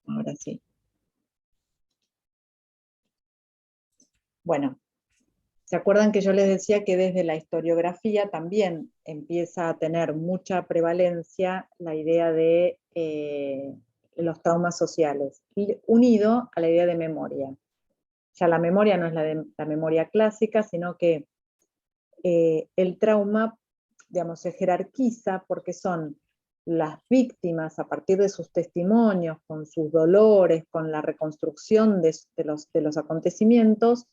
Ahora sí. Bueno, ¿se acuerdan que yo les decía que desde la historiografía también empieza a tener mucha prevalencia la idea de los traumas sociales, unido a la idea de memoria? Ya la memoria no es la memoria clásica, sino que el trauma, digamos, se jerarquiza porque son las víctimas a partir de sus testimonios, con sus dolores, con la reconstrucción de los acontecimientos,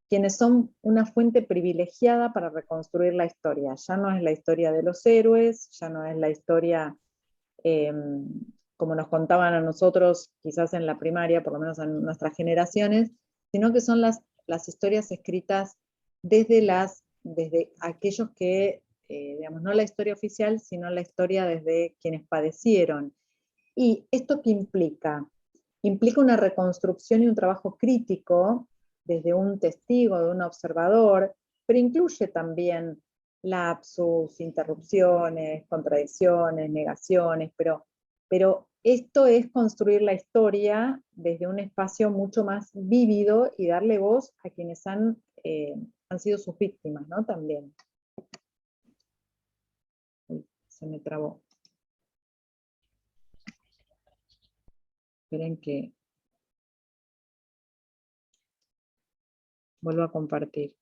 quienes son una fuente privilegiada para reconstruir la historia. Ya no es la historia de los héroes, ya no es la historia eh, como nos contaban a nosotros, quizás en la primaria, por lo menos en nuestras generaciones, sino que son las historias escritas desde aquellos que, digamos, no la historia oficial, sino la historia desde quienes padecieron. ¿Y esto qué implica? Implica una reconstrucción y un trabajo crítico desde un testigo, de un observador, pero incluye también lapsus, interrupciones, contradicciones, negaciones, pero esto es construir la historia desde un espacio mucho más vívido y darle voz a quienes han sido sus víctimas, ¿no? También. Uy, se me trabó. Esperen que vuelvo a compartir.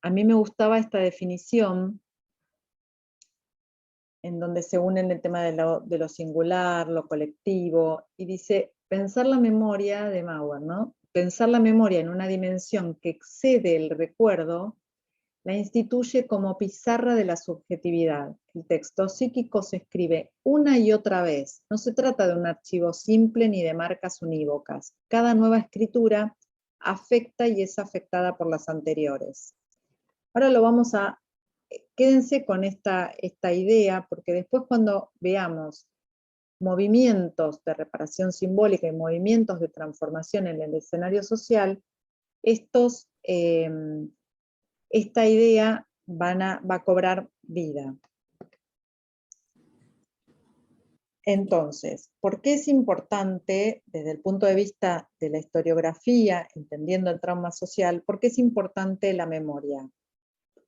A mí me gustaba esta definición en donde se unen el tema de lo singular, lo colectivo, y dice, pensar la memoria de Mauer, ¿no? Pensar la memoria en una dimensión que excede el recuerdo, la instituye como pizarra de la subjetividad. El texto psíquico se escribe una y otra vez. No se trata de un archivo simple ni de marcas unívocas. Cada nueva escritura afecta y es afectada por las anteriores. Ahora lo vamos a, quédense con esta idea, porque después cuando veamos movimientos de reparación simbólica y movimientos de transformación en el escenario social, esta idea va a cobrar vida. Entonces, ¿por qué es importante, desde el punto de vista de la historiografía, entendiendo el trauma social, por qué es importante la memoria?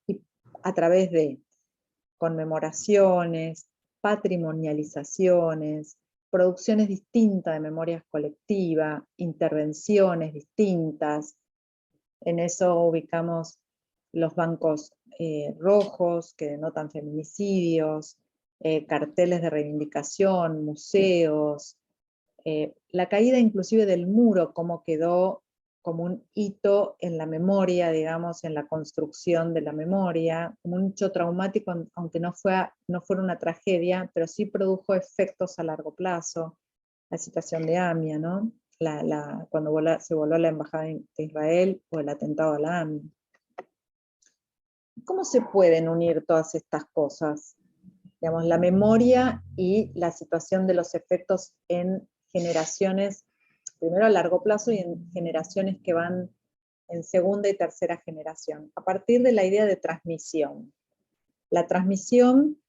Y a través de conmemoraciones, patrimonializaciones, producciones distintas de memorias colectivas, intervenciones distintas. En eso ubicamos los bancos rojos que denotan feminicidios, carteles de reivindicación, museos, la caída inclusive del muro, cómo quedó como un hito en la memoria, digamos, en la construcción de la memoria, como un hecho traumático, aunque no fuera una tragedia, pero sí produjo efectos a largo plazo. La situación de AMIA, ¿no? Cuando se voló la embajada de Israel o el atentado a la AMIA. ¿Cómo se pueden unir todas estas cosas? Digamos, la memoria y la situación de los efectos en generaciones, primero a largo plazo y en generaciones que van en segunda y tercera generación, a partir de la idea de transmisión. La transmisión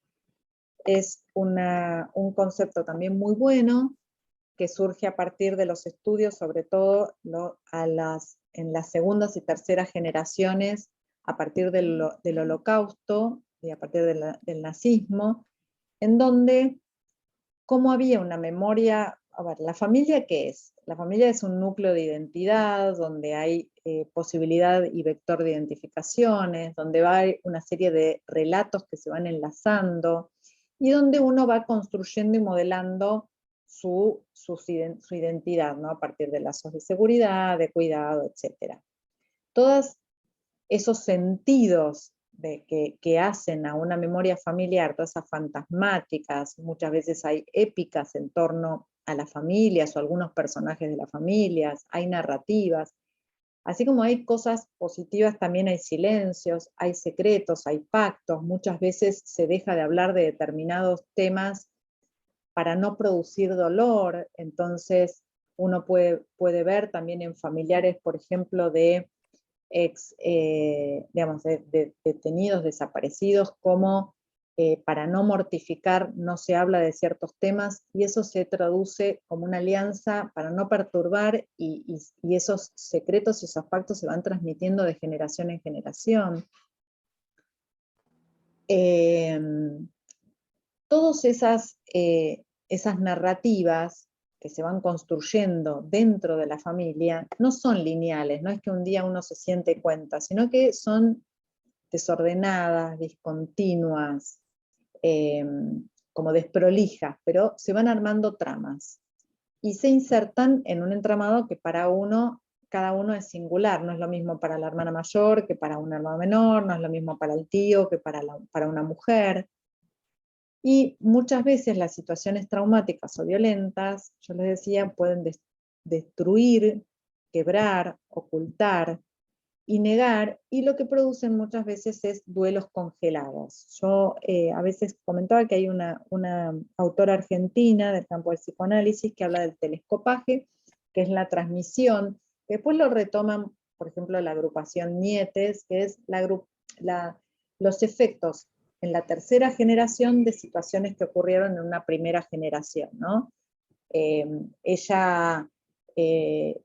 es un concepto también muy bueno que surge a partir de los estudios, sobre todo en las segundas y terceras generaciones, a partir del Holocausto y a partir del nazismo, en donde, como había una memoria, a ver, ¿la familia qué es? La familia es un núcleo de identidad, donde hay posibilidad y vector de identificaciones, donde hay una serie de relatos que se van enlazando, y donde uno va construyendo y modelando su identidad, ¿no? A partir de lazos de seguridad, de cuidado, etc. Todos esos sentidos que hacen a una memoria familiar, todas esas fantasmáticas, muchas veces hay épicas en torno a las familias o algunos personajes de las familias, hay narrativas, así como hay cosas positivas, también hay silencios, hay secretos, hay pactos, muchas veces se deja de hablar de determinados temas para no producir dolor, entonces uno puede ver también en familiares, por ejemplo, de digamos, de detenidos, desaparecidos, como para no mortificar no se habla de ciertos temas, y eso se traduce como una alianza para no perturbar, y esos secretos y esos pactos se van transmitiendo de generación en generación. Todas esas narrativas que se van construyendo dentro de la familia no son lineales, no es que un día uno se siente cuenta, sino que son desordenadas, discontinuas, como desprolijas, pero se van armando tramas y se insertan en un entramado que para cada uno es singular, no es lo mismo para la hermana mayor que para una hermana menor, no es lo mismo para el tío que para una mujer. Y muchas veces las situaciones traumáticas o violentas, yo les decía, pueden destruir, quebrar, ocultar y negar, y lo que producen muchas veces es duelos congelados. Yo a veces comentaba que hay una autora argentina del campo del psicoanálisis que habla del telescopaje, que es la transmisión, que después lo retoman, por ejemplo, la agrupación Nietes, que es los efectos en la tercera generación de situaciones que ocurrieron en una primera generación, ¿no? Ella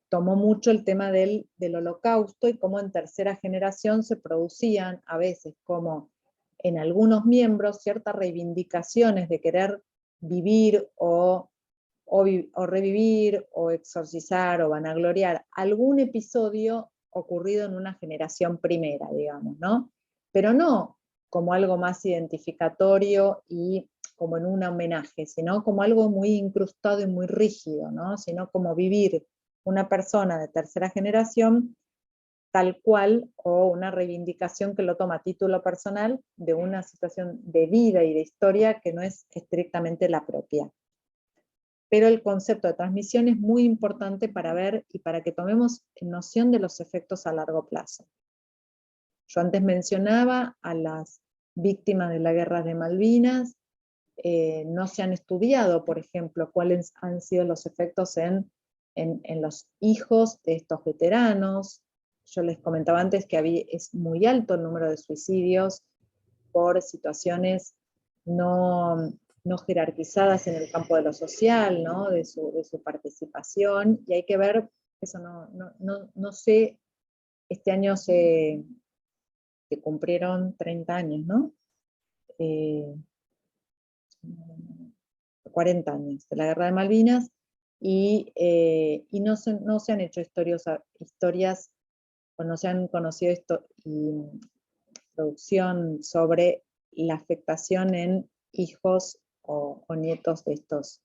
tomó mucho el tema del holocausto y cómo en tercera generación se producían a veces como en algunos miembros ciertas reivindicaciones de querer vivir o revivir o exorcizar o vanagloriar algún episodio ocurrido en una generación primera, digamos, ¿no? Pero no como algo más identificatorio y como en un homenaje, sino como algo muy incrustado y muy rígido, ¿no? Sino como vivir una persona de tercera generación tal cual, o una reivindicación que lo toma a título personal de una situación de vida y de historia que no es estrictamente la propia. Pero el concepto de transmisión es muy importante para ver y para que tomemos noción de los efectos a largo plazo. Yo antes mencionaba a las víctimas de la guerra de Malvinas. No se han estudiado, por ejemplo, cuáles han sido los efectos en los hijos de estos veteranos. Yo les comentaba antes que es muy alto el número de suicidios por situaciones no jerarquizadas en el campo de lo social, ¿no? de su participación, y hay que ver, eso no sé, este año se cumplieron 30 años, ¿no? 40 años de la Guerra de Malvinas, y no se han hecho historias, o no se han conocido producción sobre la afectación en hijos o nietos de estos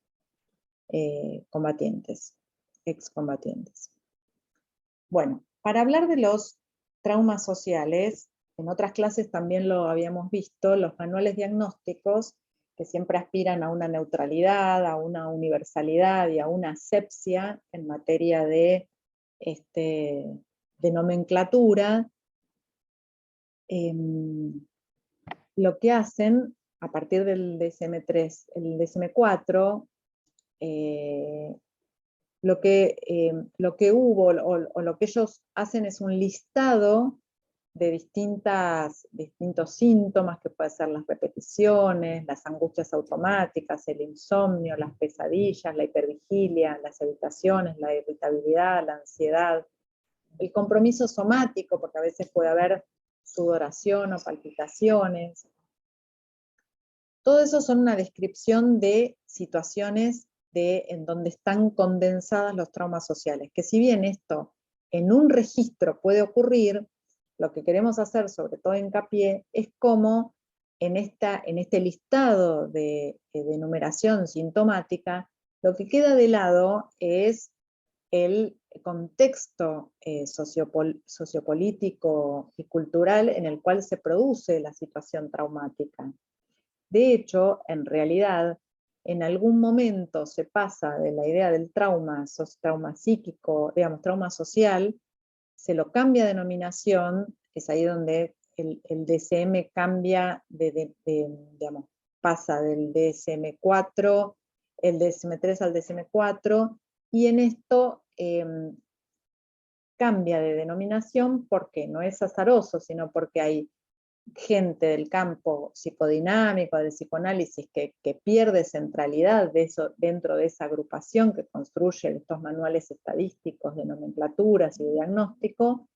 combatientes, excombatientes. Bueno, para hablar de los traumas sociales, en otras clases también lo habíamos visto, los manuales diagnósticos, que siempre aspiran a una neutralidad, a una universalidad y a una asepsia en materia de nomenclatura, lo que hacen a partir del DSM-3, el DSM-4, lo que hubo o lo que ellos hacen es un listado de distintos síntomas, que pueden ser las repeticiones, las angustias automáticas, el insomnio, las pesadillas, la hipervigilia, las evitaciones, la irritabilidad, la ansiedad, el compromiso somático, porque a veces puede haber sudoración o palpitaciones. Todo eso son una descripción de situaciones en donde están condensadas los traumas sociales, que si bien esto en un registro puede ocurrir, lo que queremos hacer, sobre todo hincapié, es cómo en este listado de enumeración sintomática, lo que queda de lado es el contexto sociopolítico y cultural en el cual se produce la situación traumática. De hecho, en realidad, en algún momento se pasa de la idea del trauma psíquico, digamos, trauma social, se lo cambia de denominación, es ahí donde el DSM cambia, digamos, pasa del DSM-4, el DSM-3 al DSM-4, y en esto cambia de denominación porque no es azaroso, sino porque hay gente del campo psicodinámico, del psicoanálisis, que pierde centralidad de eso, dentro de esa agrupación que construye estos manuales estadísticos de nomenclaturas y de diagnóstico.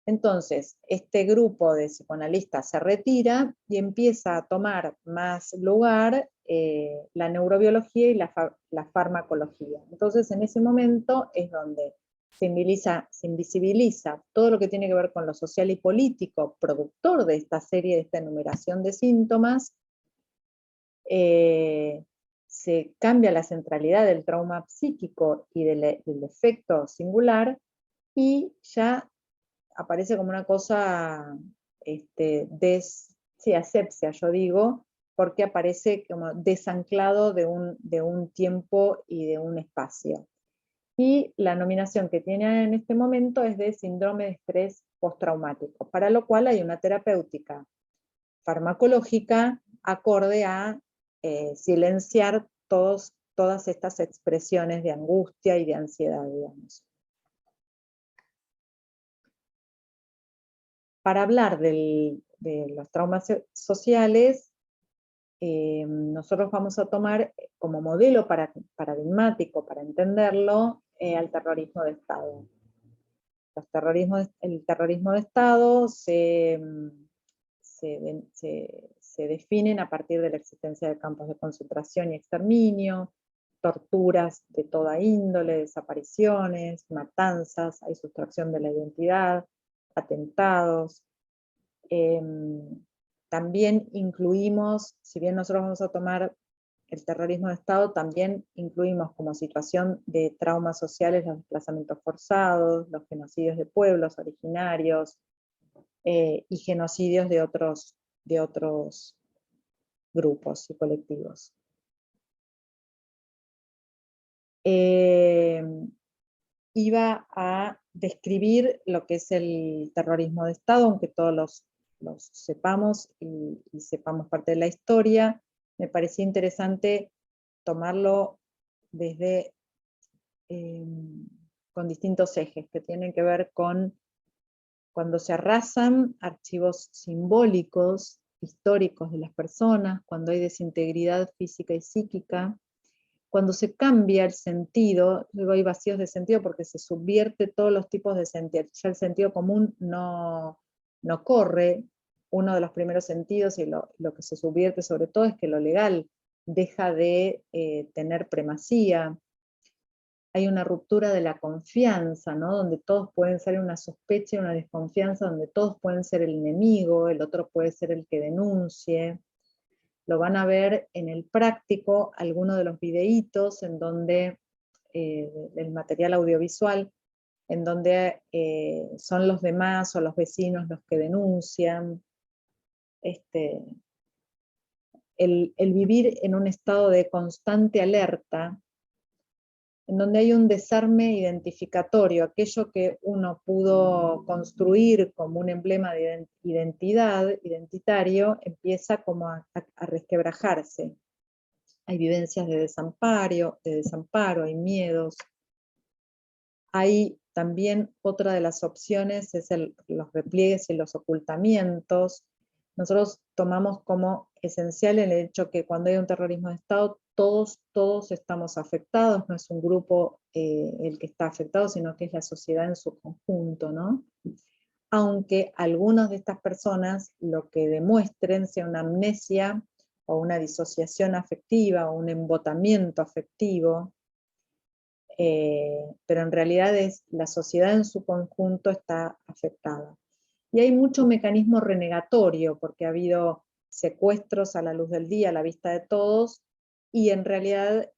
Entonces, este grupo de psicoanalistas se retira y empieza a tomar más lugar la neurobiología y la farmacología. Entonces, en ese momento es donde se invisibiliza todo lo que tiene que ver con lo social y político, productor de esta serie, de esta enumeración de síntomas. Se cambia la centralidad del trauma psíquico y del efecto singular, y ya aparece como una cosa, asepsia, yo digo, porque aparece como desanclado de un tiempo y de un espacio. Y la nominación que tiene en este momento es de síndrome de estrés postraumático, para lo cual hay una terapéutica farmacológica acorde a silenciar todas estas expresiones de angustia y de ansiedad, digamos. Para hablar de los traumas sociales, nosotros vamos a tomar como modelo paradigmático para entenderlo al terrorismo de Estado. El terrorismo de Estado se definen a partir de la existencia de campos de concentración y exterminio, torturas de toda índole, desapariciones, matanzas, hay sustracción de la identidad, atentados. También incluimos, si bien nosotros vamos a tomar el terrorismo de Estado, también incluimos como situación de traumas sociales los desplazamientos forzados, los genocidios de pueblos originarios y genocidios de otros grupos y colectivos. Iba a describir lo que es el terrorismo de Estado, aunque todos los sepamos y sepamos parte de la historia. Me parecía interesante tomarlo desde con distintos ejes que tienen que ver con cuando se arrasan archivos simbólicos, históricos de las personas, cuando hay desintegridad física y psíquica, cuando se cambia el sentido, luego hay vacíos de sentido porque se subvierte todos los tipos de sentido, ya el sentido común no corre, uno de los primeros sentidos, y lo que se subvierte sobre todo es que lo legal deja de tener primacía. Hay una ruptura de la confianza, ¿no? Donde todos pueden ser una sospecha y una desconfianza, donde todos pueden ser el enemigo, el otro puede ser el que denuncie. Lo van a ver en el práctico, algunos de los videitos en donde, el material audiovisual, en donde son los demás o los vecinos los que denuncian. El vivir en un estado de constante alerta, en donde hay un desarme identificatorio, aquello que uno pudo construir como un emblema de identitario, empieza como a resquebrajarse. Hay vivencias de desamparo, hay miedos. Hay también otra de las opciones, es los repliegues y los ocultamientos. Nosotros tomamos como esencial el hecho que cuando hay un terrorismo de Estado, todos estamos afectados, no es un grupo el que está afectado, sino que es la sociedad en su conjunto, ¿no? Aunque algunas de estas personas lo que demuestren sea una amnesia o una disociación afectiva o un embotamiento afectivo, pero en realidad la sociedad en su conjunto está afectada. Y hay mucho mecanismo renegatorio, porque ha habido secuestros a la luz del día, a la vista de todos, y en realidad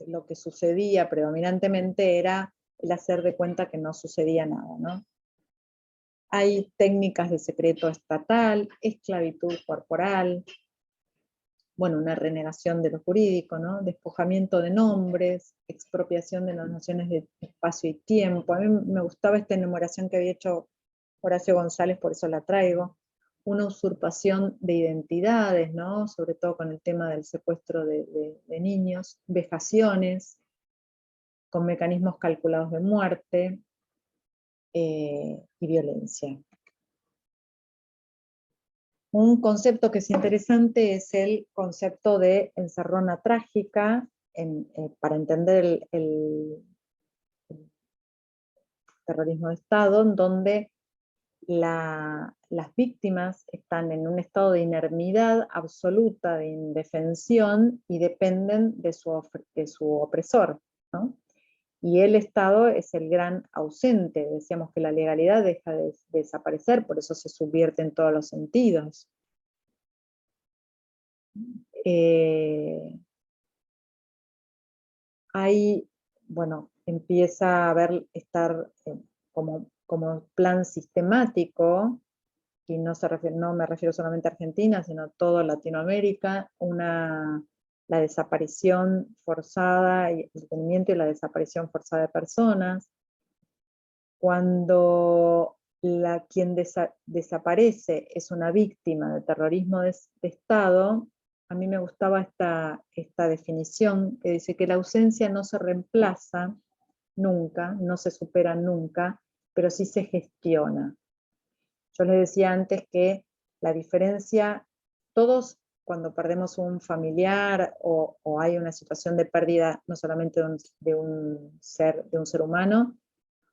lo que sucedía predominantemente era el hacer de cuenta que no sucedía nada, ¿no? Hay técnicas de secreto estatal, esclavitud corporal, bueno, una renegación de lo jurídico, ¿no? Despojamiento de nombres, expropiación de las nociones de espacio y tiempo. A mí me gustaba esta enumeración que había hecho Horacio González, por eso la traigo. Una usurpación de identidades, ¿no? Sobre todo con el tema del secuestro de niños, vejaciones, con mecanismos calculados de muerte y violencia. Un concepto que es interesante es el concepto de encerrona trágica, para entender el terrorismo de Estado, en donde las víctimas están en un estado de inermidad absoluta, de indefensión, y dependen de su opresor, ¿no? Y el Estado es el gran ausente. Decíamos que la legalidad deja de desaparecer, por eso se subvierte en todos los sentidos. Ahí, bueno, empieza a estar como plan sistemático, y no me refiero solamente a Argentina, sino a toda Latinoamérica, la desaparición forzada, y el detenimiento y la desaparición forzada de personas. Cuando quien desaparece es una víctima de terrorismo de Estado, a mí me gustaba esta definición que dice que la ausencia no se reemplaza nunca, no se supera nunca, pero sí se gestiona. Yo les decía antes que la diferencia, todos cuando perdemos un familiar o hay una situación de pérdida no solamente de un ser humano,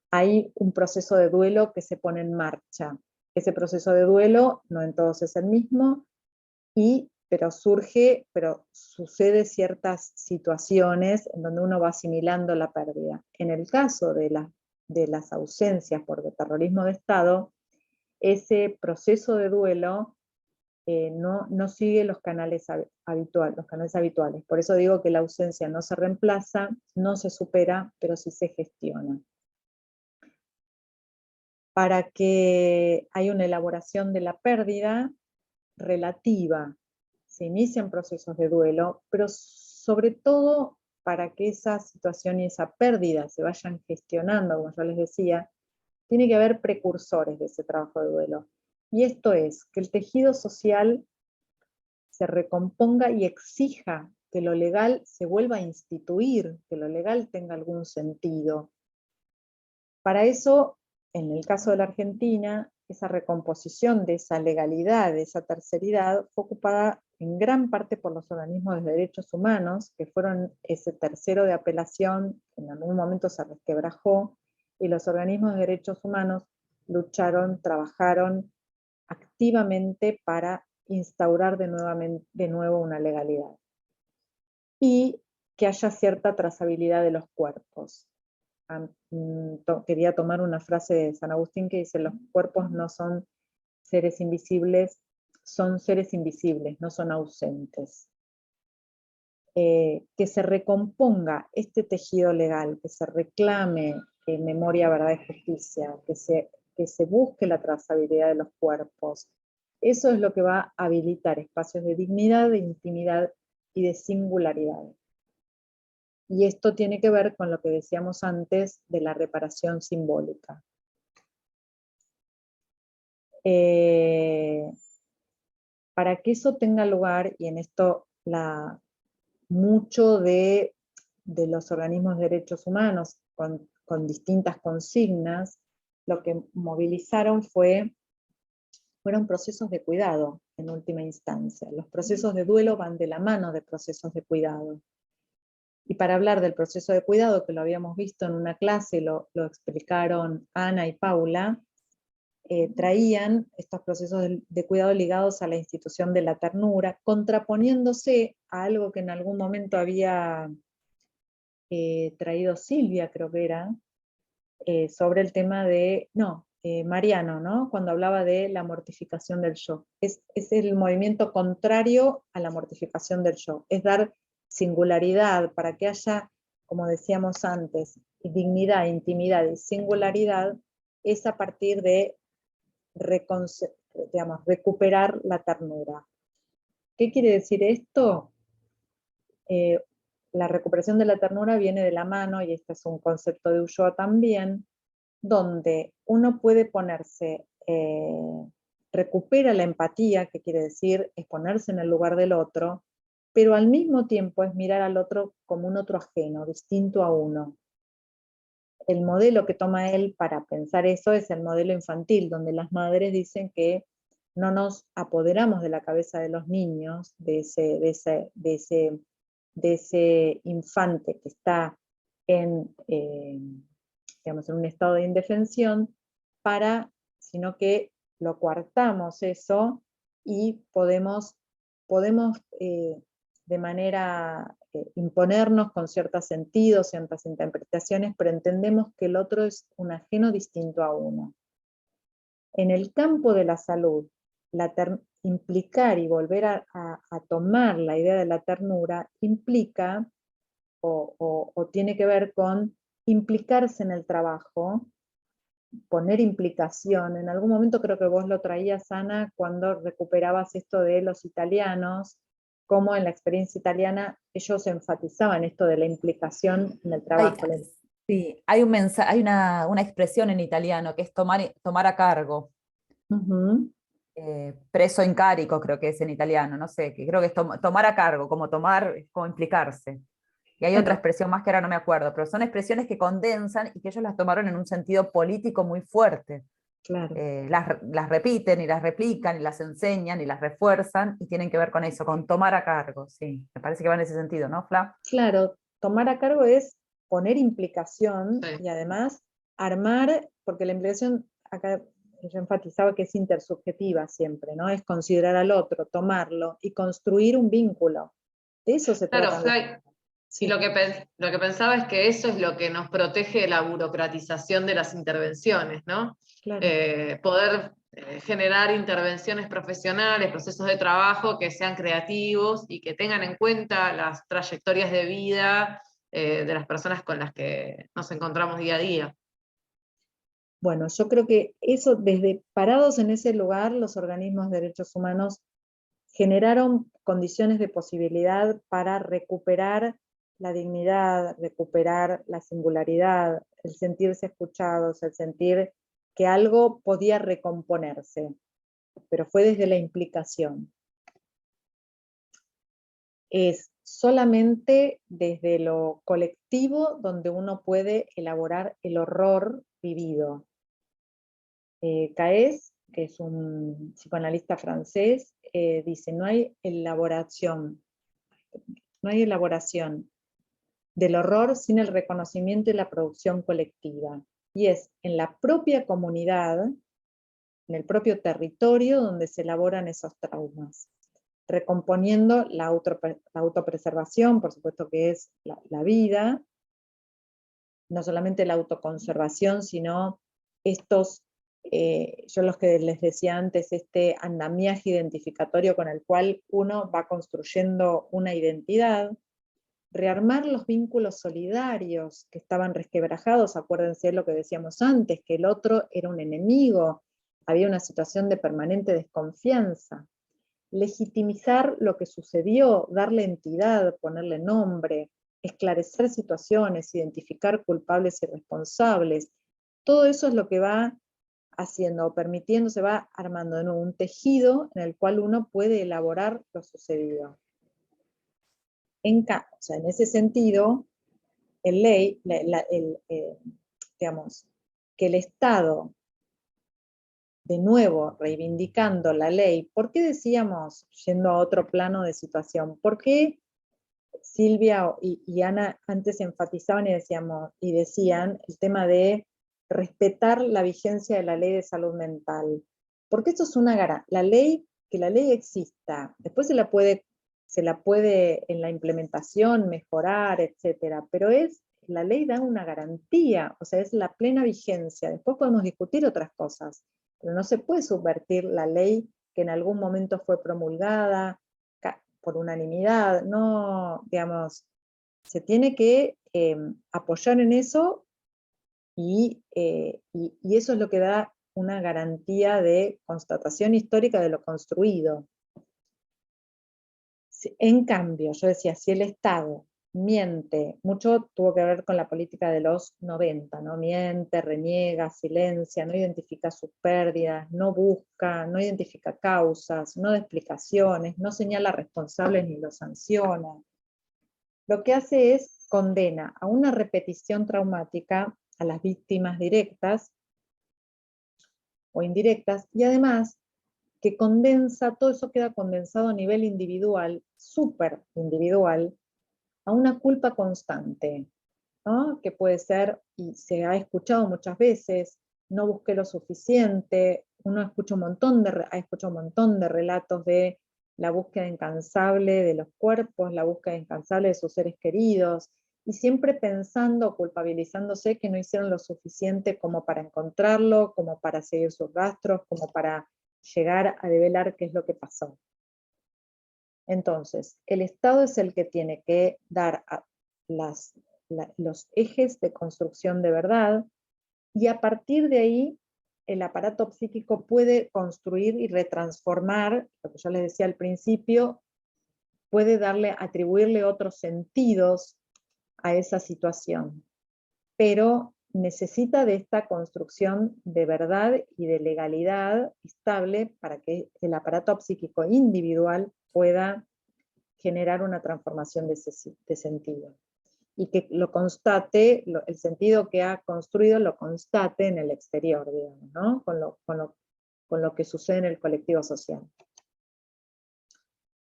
hay un proceso de duelo que se pone en marcha. Ese proceso de duelo no en todos es el mismo, pero sucede ciertas situaciones en donde uno va asimilando la pérdida. En el caso de las ausencias por terrorismo de Estado, ese proceso de duelo no sigue los canales habituales. Por eso digo que la ausencia no se reemplaza, no se supera, pero sí se gestiona. Para que haya una elaboración de la pérdida relativa, se inician procesos de duelo, pero sobre todo para que esa situación y esa pérdida se vayan gestionando, como yo les decía, tiene que haber precursores de ese trabajo de duelo. Y esto es que el tejido social se recomponga y exija que lo legal se vuelva a instituir, que lo legal tenga algún sentido. Para eso, en el caso de la Argentina, esa recomposición de esa legalidad, de esa terceridad, fue ocupada en gran parte por los organismos de derechos humanos, que fueron ese tercero de apelación, que en algún momento se resquebrajó, y los organismos de derechos humanos lucharon, trabajaron activamente para instaurar de nuevo una legalidad. Y que haya cierta trazabilidad de los cuerpos. Quería tomar una frase de San Agustín que dice: los cuerpos no son seres invisibles, son seres invisibles, no son ausentes. Que se recomponga este tejido legal, que se reclame memoria, verdad y justicia, que se busque la trazabilidad de los cuerpos. Eso es lo que va a habilitar espacios de dignidad, de intimidad y de singularidad. Y esto tiene que ver con lo que decíamos antes de la reparación simbólica. Para que eso tenga lugar, y en esto mucho de los organismos de derechos humanos con distintas consignas, lo que movilizaron fueron procesos de cuidado en última instancia. Los procesos de duelo van de la mano de procesos de cuidado. Y para hablar del proceso de cuidado, que lo habíamos visto en una clase, lo explicaron Ana y Paula, traían estos procesos de cuidado ligados a la institución de la ternura, contraponiéndose a algo que en algún momento había traído Silvia, creo que era, sobre el tema de, Mariano, ¿no? Cuando hablaba de la mortificación del yo. Es el movimiento contrario a la mortificación del yo, es dar singularidad para que haya, como decíamos antes, dignidad, intimidad y singularidad, es a partir de recuperar la ternura. ¿Qué quiere decir esto? La recuperación de la ternura viene de la mano, y este es un concepto de Ulloa también, donde uno puede ponerse, recupera la empatía, que quiere decir es ponerse en el lugar del otro, pero al mismo tiempo es mirar al otro como un otro ajeno, distinto a uno. el modelo que toma él para pensar eso es el modelo infantil, donde las madres dicen que no nos apoderamos de la cabeza de los niños, de ese infante que está en, digamos, en un estado de indefensión, sino que lo coartamos eso y podemos de manera imponernos con ciertos sentidos, ciertas interpretaciones, pero entendemos que el otro es un ajeno distinto a uno. En el campo de la salud, implicar y volver a tomar la idea de la ternura implica o tiene que ver con implicarse en el trabajo, poner implicación. En algún momento creo que vos lo traías, Ana, cuando recuperabas esto de los italianos, cómo en la experiencia italiana ellos enfatizaban esto de la implicación en el trabajo. Sí, hay una expresión en italiano que es tomar a cargo. Uh-huh. Preso in carico creo que es en italiano, no sé, que creo que es tomar a cargo, como tomar, como implicarse. Y hay otra Bueno, expresión más que ahora no me acuerdo, pero son expresiones que condensan y que ellos las tomaron en un sentido político muy fuerte. claro. Las repiten y las replican y las enseñan y las refuerzan y tienen que ver con eso, con tomar a cargo, sí. Me parece que va en ese sentido, ¿no, Fla? Claro, tomar a cargo es poner implicación Sí. y además armar, porque la implicación, acá yo enfatizaba que es intersubjetiva siempre, ¿no? Es considerar al otro, tomarlo y construir un vínculo. De eso se Claro, trata. Fly. Sí. Y lo que pensaba es que eso es lo que nos protege de la burocratización de las intervenciones, ¿no? Claro. Poder generar intervenciones profesionales, procesos de trabajo que sean creativos y que tengan en cuenta las trayectorias de vida de las personas con las que nos encontramos día a día. Bueno, yo creo que eso, desde parados en ese lugar, los organismos de derechos humanos generaron condiciones de posibilidad para recuperar la dignidad, recuperar la singularidad, el sentirse escuchados, el sentir que algo podía recomponerse, pero fue desde la implicación. Es solamente desde lo colectivo donde uno puede elaborar el horror vivido. Caes, que es un psicoanalista francés, dice, no hay elaboración del horror sin el reconocimiento y la producción colectiva. Y es en la propia comunidad, en el propio territorio, donde se elaboran esos traumas, recomponiendo la autopreservación, por supuesto que es la vida, no solamente la autoconservación, sino estos, yo los que les decía antes, este andamiaje identificatorio con el cual uno va construyendo una identidad, rearmar los vínculos solidarios que estaban resquebrajados, acuérdense lo que decíamos antes, que el otro era un enemigo, había una situación de permanente desconfianza, legitimizar lo que sucedió, darle entidad, ponerle nombre, esclarecer situaciones, identificar culpables y responsables, todo eso es lo que va haciendo o permitiendo, se va armando de nuevo un tejido en el cual uno puede elaborar lo sucedido. O sea, en ese sentido, digamos, que el Estado, de nuevo, reivindicando la ley, ¿por qué decíamos, yendo a otro plano de situación, por qué Silvia y Ana antes enfatizaban y decían el tema de respetar la vigencia de la ley de salud mental? Porque esto es una que la ley exista, después se la puede en la implementación mejorar, etcétera, pero la ley da una garantía, o sea, es la plena vigencia. Después podemos discutir otras cosas, pero no se puede subvertir la ley que en algún momento fue promulgada por unanimidad, no, digamos, se tiene que apoyar en eso y eso es lo que da una garantía de constatación histórica de lo construido. En cambio, yo decía, si el Estado miente, mucho tuvo que ver con la política de los 90, ¿no? Miente, reniega, silencia, no identifica sus pérdidas, no busca, no identifica causas, no da explicaciones, no señala responsables ni los sanciona. Lo que hace es condena a una repetición traumática a las víctimas directas o indirectas, y además que condensa, todo eso queda condensado a nivel individual, súper individual, a una culpa constante, ¿no? Que puede ser, y se ha escuchado muchas veces, no busqué lo suficiente, uno escucha ha escuchado un montón de relatos de la búsqueda incansable de los cuerpos, la búsqueda incansable de sus seres queridos, y siempre pensando, culpabilizándose que no hicieron lo suficiente como para encontrarlo, como para seguir sus rastros, como para llegar a develar qué es lo que pasó. Entonces, el Estado es el que tiene que dar los ejes de construcción de verdad, y a partir de ahí el aparato psíquico puede construir y retransformar, lo que yo les decía al principio, puede atribuirle otros sentidos a esa situación, pero necesita de esta construcción de verdad y de legalidad estable para que el aparato psíquico individual pueda generar una transformación de sentido. Y que lo constate, el sentido que ha construido lo constate en el exterior, digamos, ¿no? Con lo que sucede en el colectivo social.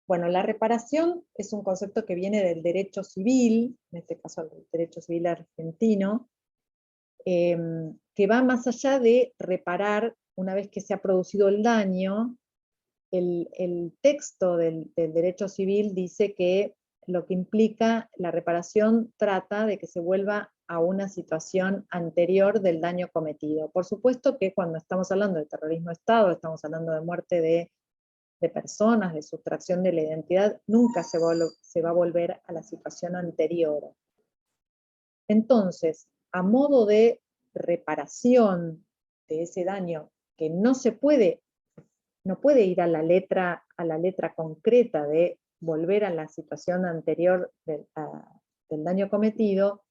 Bueno, la reparación es un concepto que viene del derecho civil, en este caso el derecho civil argentino, que va más allá de reparar una vez que se ha producido el daño. El texto del derecho civil dice que lo que implica la reparación trata de que se vuelva a una situación anterior del daño cometido. Por supuesto que cuando estamos hablando de terrorismo de Estado, estamos hablando de muerte de personas, de sustracción de la identidad, nunca se va a volver a la situación anterior. Entonces, a modo de reparación de ese daño que no puede ir a la letra concreta de volver a la situación anterior del daño cometido,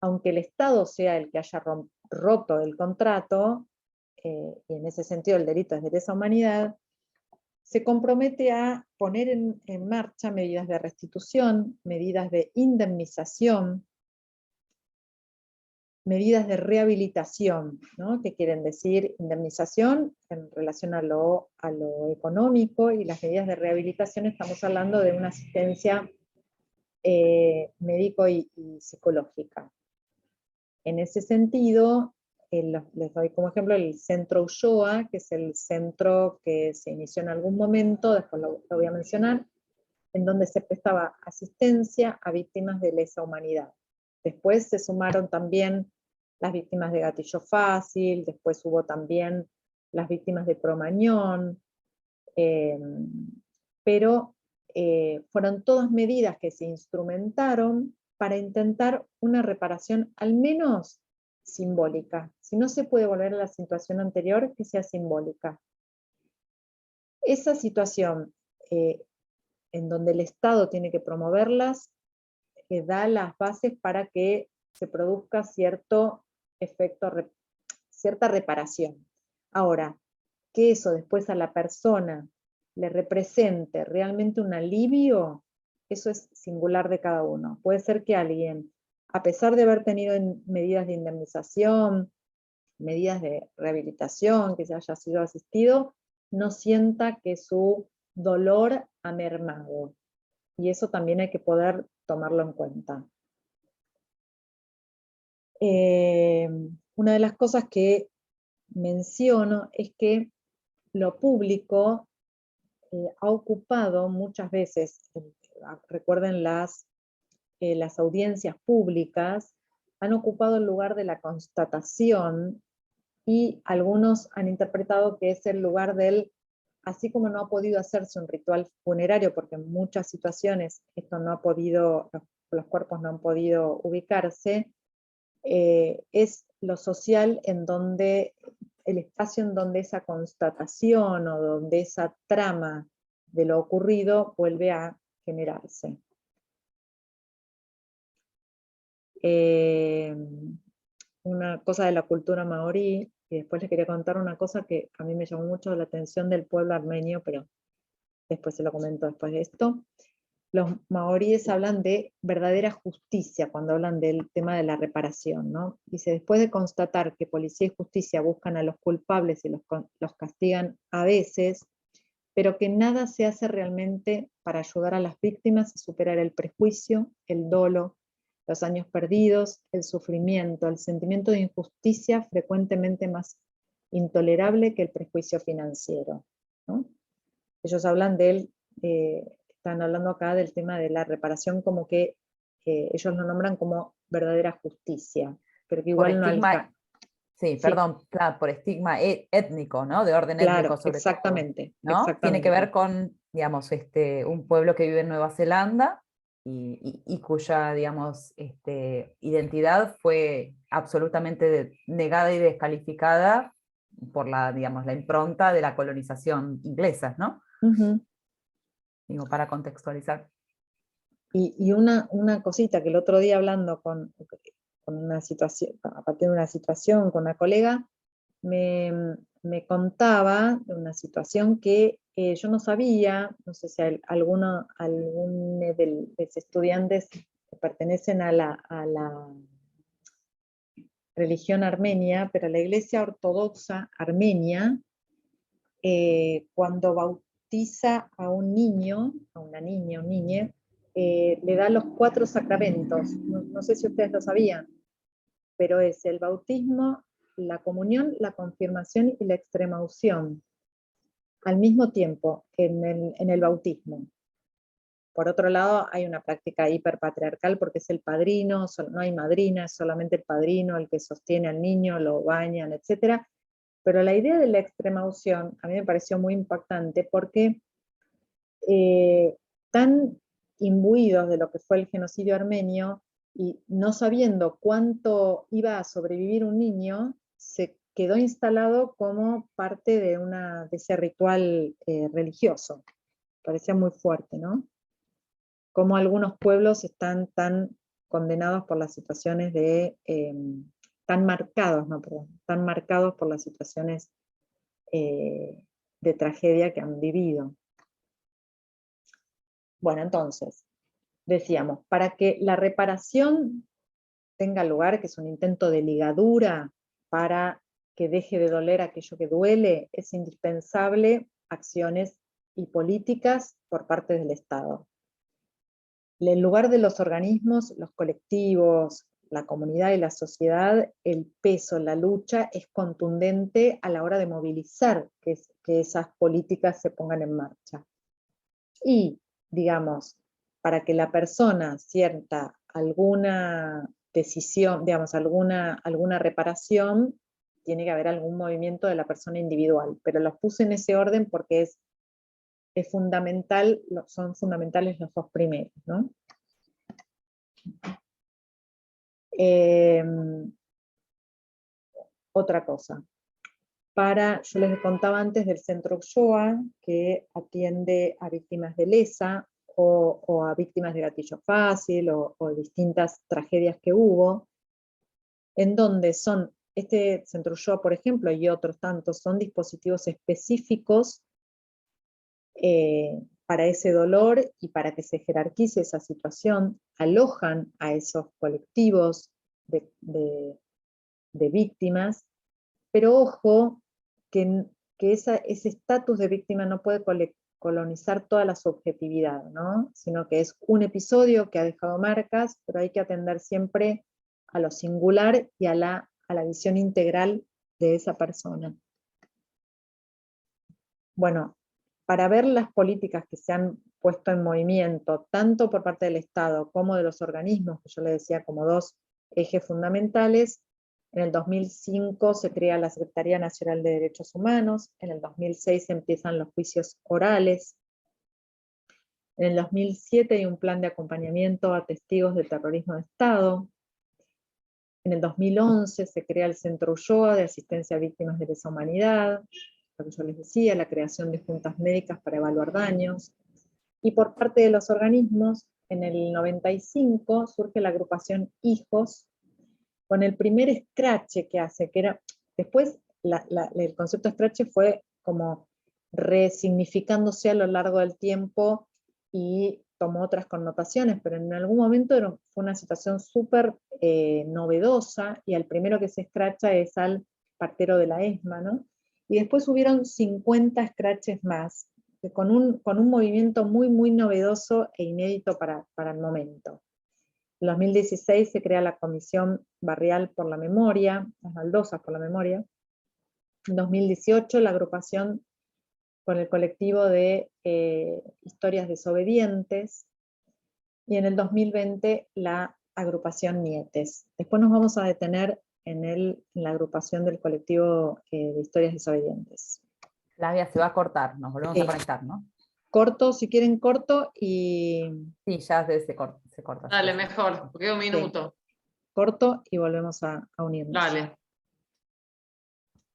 aunque el Estado sea el que haya roto el contrato, y en ese sentido el delito es de lesa humanidad, se compromete a poner en marcha medidas de restitución, medidas de indemnización, medidas de rehabilitación, ¿no? ¿Qué quieren decir? Indemnización en relación a lo económico, y las medidas de rehabilitación estamos hablando de una asistencia médico y psicológica. En ese sentido, les doy como ejemplo el Centro Ulloa, que es el centro que se inició en algún momento, después lo voy a mencionar, en donde se prestaba asistencia a víctimas de lesa humanidad. Después se sumaron también las víctimas de gatillo fácil, después hubo también las víctimas de Cromañón, pero fueron todas medidas que se instrumentaron para intentar una reparación al menos simbólica. Si no se puede volver a la situación anterior, que sea simbólica. Esa situación en donde el Estado tiene que promoverlas, da las bases para que se produzca cierto efecto, cierta reparación. Ahora, que eso después a la persona le represente realmente un alivio, eso es singular de cada uno. Puede ser que alguien, a pesar de haber tenido medidas de indemnización, medidas de rehabilitación, que se haya sido asistido, no sienta que su dolor ha mermado. Y eso también hay que poder tomarlo en cuenta. Una de las cosas que menciono es que lo público ha ocupado muchas veces, recuerden las audiencias públicas, han ocupado el lugar de la constatación, y algunos han interpretado que es el lugar del, así como no ha podido hacerse un ritual funerario, porque en muchas situaciones esto no ha podido, los cuerpos no han podido ubicarse, es lo social en donde, el espacio en donde esa constatación o donde esa trama de lo ocurrido vuelve a generarse. Una cosa de la cultura maorí, y después les quería contar una cosa que a mí me llamó mucho la atención del pueblo armenio, pero después se lo comento después de esto. los maoríes hablan de verdadera justicia cuando hablan del tema de la reparación, ¿no? Dice, después de constatar que policía y justicia buscan a los culpables y los castigan a veces, pero que nada se hace realmente para ayudar a las víctimas a superar el prejuicio, el dolo, los años perdidos, el sufrimiento, el sentimiento de injusticia frecuentemente más intolerable que el prejuicio financiero, ¿no? Ellos hablan están hablando acá del tema de la reparación como que ellos lo nombran como verdadera justicia, pero que Por igual no estigma, alcanza. sí, Sí, perdón, claro, por estigma étnico, ¿no? De orden étnico claro, sobre todo, exactamente, ¿no? Tiene que ver exactamente. con, digamos, un pueblo que vive en Nueva Zelanda y cuya, digamos, identidad fue absolutamente negada y descalificada por digamos, la impronta de la colonización inglesa, ¿no? Ujú. Digo, para contextualizar. Y una cosita que el otro día hablando con una situación, a partir de una situación con una colega, me, me contaba de una situación que yo no sabía, no sé si algún de los estudiantes que pertenecen a la religión armenia, pero la Iglesia Ortodoxa Armenia, cuando bautiza a un niño, a una niña, un niño, le da los 4 sacramentos. No sé si ustedes lo sabían, pero es el bautismo, la comunión, la confirmación y la extremaunción, al mismo tiempo en el bautismo. Por otro lado, hay una práctica hiperpatriarcal porque es el padrino, no hay madrina, es solamente el padrino el que sostiene al niño, lo bañan, etc. Pero la idea de la extremaunción a mí me pareció muy impactante porque tan imbuidos de lo que fue el genocidio armenio y no sabiendo cuánto iba a sobrevivir un niño, se quedó instalado como parte de ese ritual religioso. Parecía muy fuerte, ¿no? Como algunos pueblos están tan condenados por las situaciones tan marcados, no, perdón, tan marcados por las situaciones de tragedia que han vivido. Bueno, entonces, decíamos, para que la reparación tenga lugar, que es un intento de ligadura para que deje de doler aquello que duele, es indispensable acciones y políticas por parte del Estado. En lugar de los organismos, los colectivos, la comunidad y la sociedad, el peso, la lucha es contundente a la hora de movilizar que esas políticas se pongan en marcha. Y, digamos, para que la persona sienta alguna decisión, digamos, alguna reparación, tiene que haber algún movimiento de la persona individual. Pero los puse en ese orden porque es fundamental, son fundamentales los 2 primeros, ¿no? Otra cosa. Yo les contaba antes del Centro Ulloa, que atiende a víctimas de lesa o a víctimas de gatillo fácil o distintas tragedias que hubo, en donde este Centro Ulloa, por ejemplo, y otros tantos, son dispositivos específicos para ese dolor y para que se jerarquice esa situación, alojan a esos colectivos de víctimas, pero ojo, que ese estatus de víctima no puede colonizar toda la subjetividad, ¿no? Sino que es un episodio que ha dejado marcas, pero hay que atender siempre a lo singular y a la visión integral de esa persona. Bueno, para ver las políticas que se han puesto en movimiento, tanto por parte del Estado como de los organismos, que yo le decía como 2 ejes fundamentales, en el 2005 se crea la Secretaría Nacional de Derechos Humanos, en el 2006 empiezan los juicios orales, en el 2007 hay un plan de acompañamiento a testigos de terrorismo de Estado, en el 2011 se crea el Centro Ulloa de Asistencia a Víctimas de Lesa Humanidad, lo que yo les decía, la creación de juntas médicas para evaluar daños, y por parte de los organismos, en el 95 surge la agrupación Hijos, con el primer escrache que hace, que era, después el concepto escrache fue como resignificándose a lo largo del tiempo y tomó otras connotaciones, pero en algún momento fue una situación súper novedosa, y al primero que se escracha es al partero de la ESMA, ¿no? Y después hubieron 50 escraches más, con un movimiento muy, muy novedoso e inédito para el momento. En 2016 se crea la Comisión Barrial por la Memoria, las baldosas por la memoria. En 2018 la agrupación con el colectivo de Historias Desobedientes, y en el 2020 la agrupación Nietes. Después nos vamos a detener en la agrupación del colectivo de Historias Desobedientes. Flavia, se va a cortar, nos volvemos a conectar, ¿no? Corto, si quieren corto, y... Sí, ya se corta. Dale, mejor, porque un minuto. Corto y volvemos a unirnos. Dale.